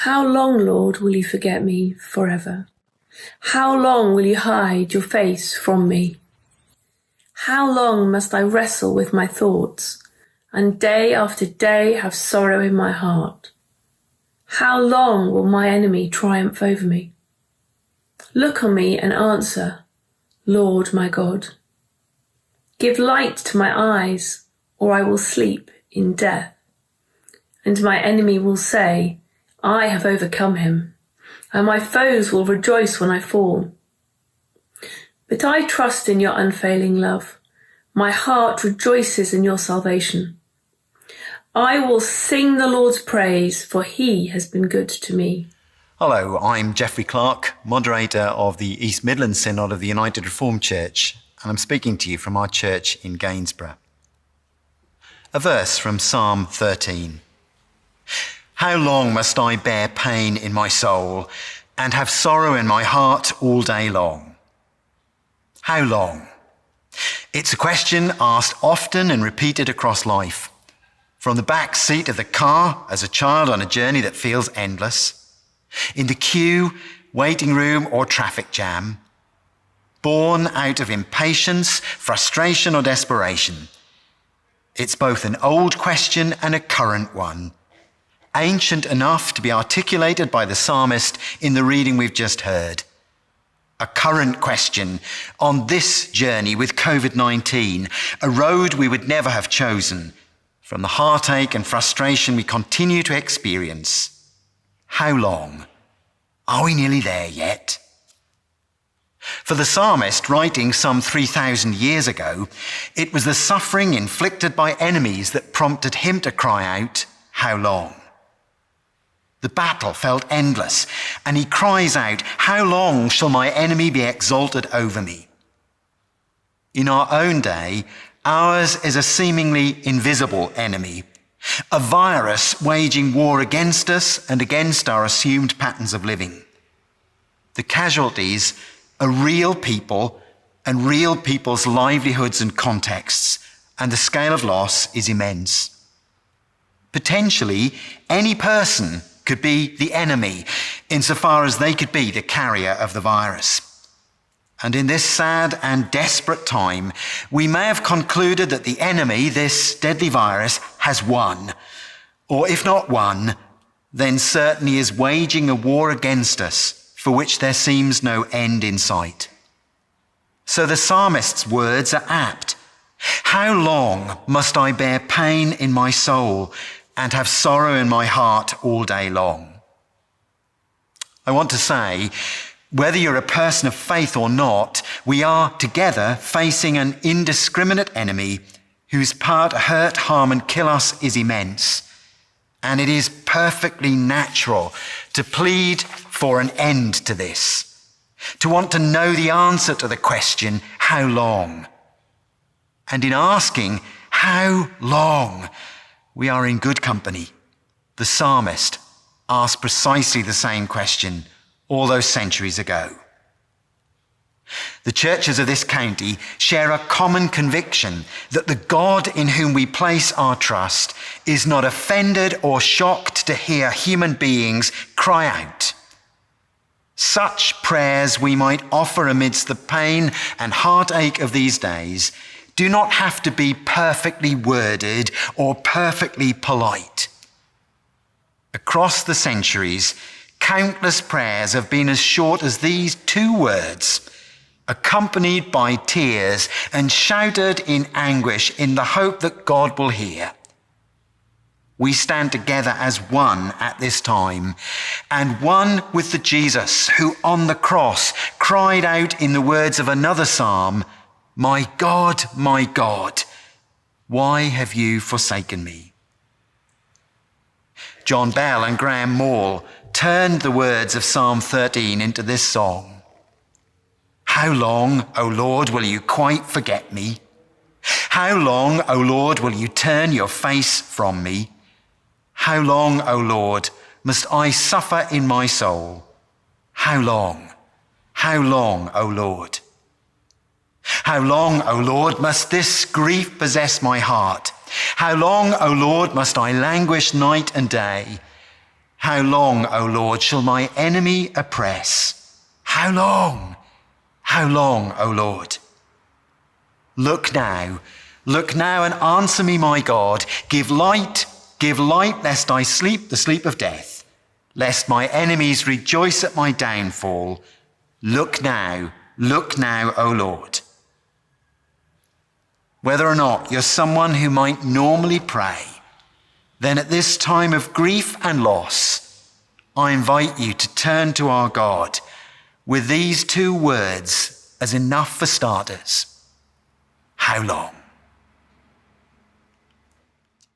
How long, Lord, will you forget me forever? How long will you hide your face from me? How long must I wrestle with my thoughts, and day after day have sorrow in my heart? How long will my enemy triumph over me? Look on me and answer, Lord my God. Give light to my eyes, or I will sleep in death. And my enemy will say, I have overcome him, and my foes will rejoice when I fall. But I trust in your unfailing love. My heart rejoices in your salvation. I will sing the Lord's praise, for he has been good to me. Hello, I'm Geoffrey Clark, moderator of the East Midlands Synod of the United Reformed Church, and I'm speaking to you from our church in Gainsborough. A verse from Psalm 13. How long must I bear pain in my soul and have sorrow in my heart all day long? How long? It's a question asked often and repeated across life. From the back seat of the car as a child on a journey that feels endless, in the queue, waiting room or traffic jam, born out of impatience, frustration or desperation. It's both an old question and a current one, ancient enough to be articulated by the psalmist in the reading we've just heard. A current question on this journey with COVID-19, a road we would never have chosen, from the heartache and frustration we continue to experience. How long? Are we nearly there yet? For the psalmist, writing some 3,000 years ago, it was the suffering inflicted by enemies that prompted him to cry out, how long? The battle felt endless, and he cries out, how long shall my enemy be exalted over me? In our own day, ours is a seemingly invisible enemy, a virus waging war against us and against our assumed patterns of living. The casualties are real people and real people's livelihoods and contexts, and the scale of loss is immense. Potentially, any person could be the enemy, insofar as they could be the carrier of the virus. And in this sad and desperate time, we may have concluded that the enemy, this deadly virus, has won. Or if not won, then certainly is waging a war against us, for which there seems no end in sight. So the psalmist's words are apt. How long must I bear pain in my soul and have sorrow in my heart all day long? I want to say, whether you're a person of faith or not, we are together facing an indiscriminate enemy whose power to hurt, harm and kill us is immense. And it is perfectly natural to plead for an end to this, to want to know the answer to the question, how long? And in asking, how long? We are in good company. The psalmist asked precisely the same question all those centuries ago. The churches of this county share a common conviction that the God in whom we place our trust is not offended or shocked to hear human beings cry out. Such prayers we might offer amidst the pain and heartache of these days do not have to be perfectly worded or perfectly polite. Across the centuries, countless prayers have been as short as these two words, accompanied by tears and shouted in anguish in the hope that God will hear. We stand together as one at this time, and one with the Jesus who on the cross cried out in the words of another psalm, my God, why have you forsaken me? John Bell and Graham Moore turned the words of Psalm 13 into this song. How long, O Lord, will you quite forget me? How long, O Lord, will you turn your face from me? How long, O Lord, must I suffer in my soul? How long, O Lord? How long, O Lord, must this grief possess my heart? How long, O Lord, must I languish night and day? How long, O Lord, shall my enemy oppress? How long? How long, O Lord? Look now, and answer me, my God. Give light, lest I sleep the sleep of death, lest my enemies rejoice at my downfall. Look now, O Lord. Whether or not you're someone who might normally pray, then at this time of grief and loss, I invite you to turn to our God with these two words as enough for starters. How long?